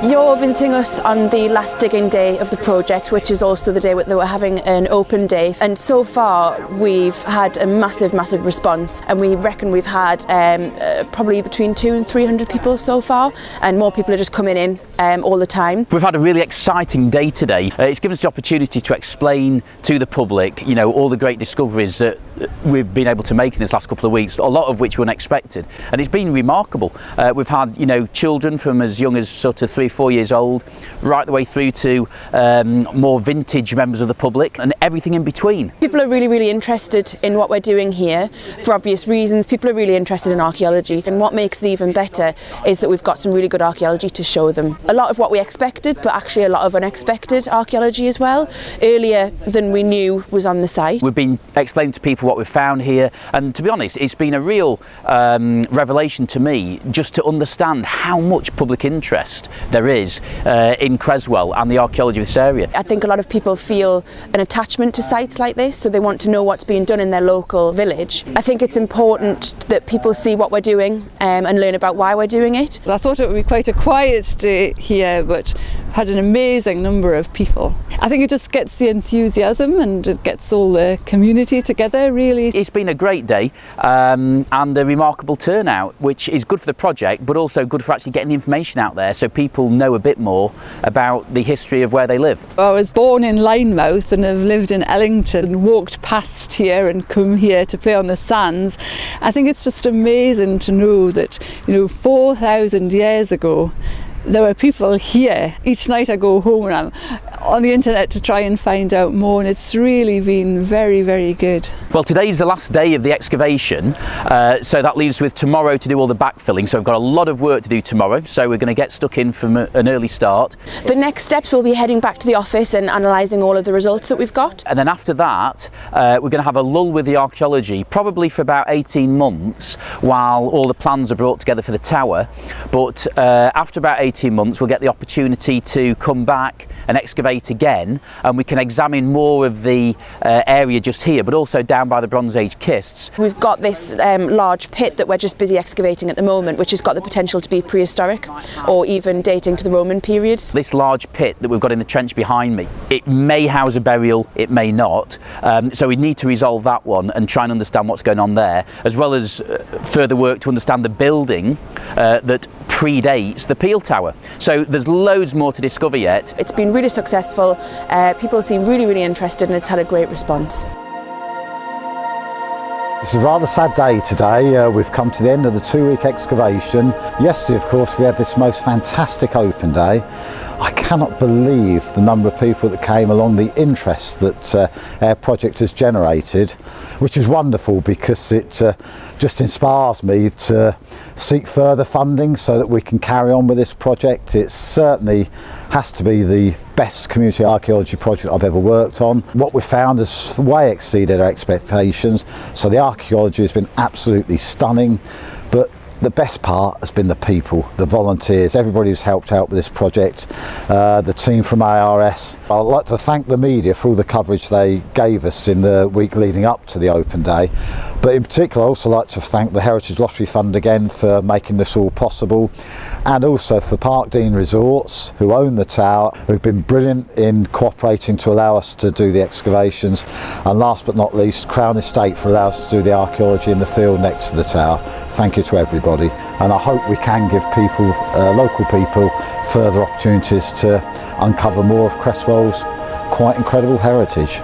You're visiting us on the last digging day of the project, which is also the day that we're having an open day. And so far we've had a massive response, and we reckon we've had probably between 200 and 300 people so far, and more people are just coming in all the time. We've had a really exciting day today. It's given us the opportunity to explain to the public, you know, all the great discoveries that we've been able to make in this last couple of weeks, a lot of which were unexpected, and it's been remarkable. We've had, you know, children from as young as sort of 3-4 years old right the way through to more vintage members of the public, and everything in between. People are really interested in what we're doing here for obvious reasons. People are really interested in archaeology, and what makes it even better is that we've got some really good archaeology to show them. A lot of what we expected, but actually a lot of unexpected archaeology as well, earlier than we knew was on the site. We've been explaining to people what we've found here, and to be honest, it's been a real revelation to me just to understand how much public interest there is in Cresswell and the archaeology of this area. I think a lot of people feel an attachment to sites like this, so they want to know what's being done in their local village. I think it's important that people see what we're doing and learn about why we're doing it. I thought it would be quite a quiet day here, but had an amazing number of people. I think it just gets the enthusiasm and it gets all the community together, really. It's been a great day and a remarkable turnout, which is good for the project, but also good for actually getting the information out there so people know a bit more about the history of where they live. I was born in Linemouth and have lived in Ellington, walked past here and come here to play on the sands. I think it's just amazing to know that, you know, 4,000 years ago, there were people here. Each night I go home and I'm on the internet to try and find out more, and it's really been very good. Well, today's the last day of the excavation, so that leaves us with tomorrow to do all the backfilling. So we've got a lot of work to do tomorrow, so we're going to get stuck in from an early start. The next steps will be heading back to the office and analysing all of the results that we've got. And then after that, we're going to have a lull with the archaeology, probably for about 18 months, while all the plans are brought together for the tower. But after about 18 months, we'll get the opportunity to come back and excavate again, and we can examine more of the area just here, but also down by the Bronze Age kists. We've got this large pit that we're just busy excavating at the moment, which has got the potential to be prehistoric or even dating to the Roman periods. This large pit that we've got in the trench behind me, it may house a burial, it may not, so we need to resolve that one and try and understand what's going on there, as well as further work to understand the building that predates the Pele Tower. So there's loads more to discover yet. It's been really successful. People seem really interested, and it's had a great response. It's a rather sad day today. We've come to the end of the 2-week excavation. Yesterday, of course, we had this most fantastic open day. I cannot believe the number of people that came along, the interest that our project has generated, which is wonderful because it just inspires me to seek further funding so that we can carry on with this project. It certainly has to be the best community archaeology project I've ever worked on. What we've found has way exceeded our expectations, so the archaeology has been absolutely stunning, but the best part has been the people, the volunteers, everybody who's helped out with this project, the team from ARS. I'd like to thank the media for all the coverage they gave us in the week leading up to the open day, but in particular I'd also like to thank the Heritage Lottery Fund again for making this all possible, and also for Parkdean Resorts, who own the tower, who've been brilliant in cooperating to allow us to do the excavations, and last but not least Crown Estate for allowing us to do the archaeology in the field next to the tower. Thank you to everybody, and I hope we can give people, local people, further opportunities to uncover more of Cresswell's quite incredible heritage.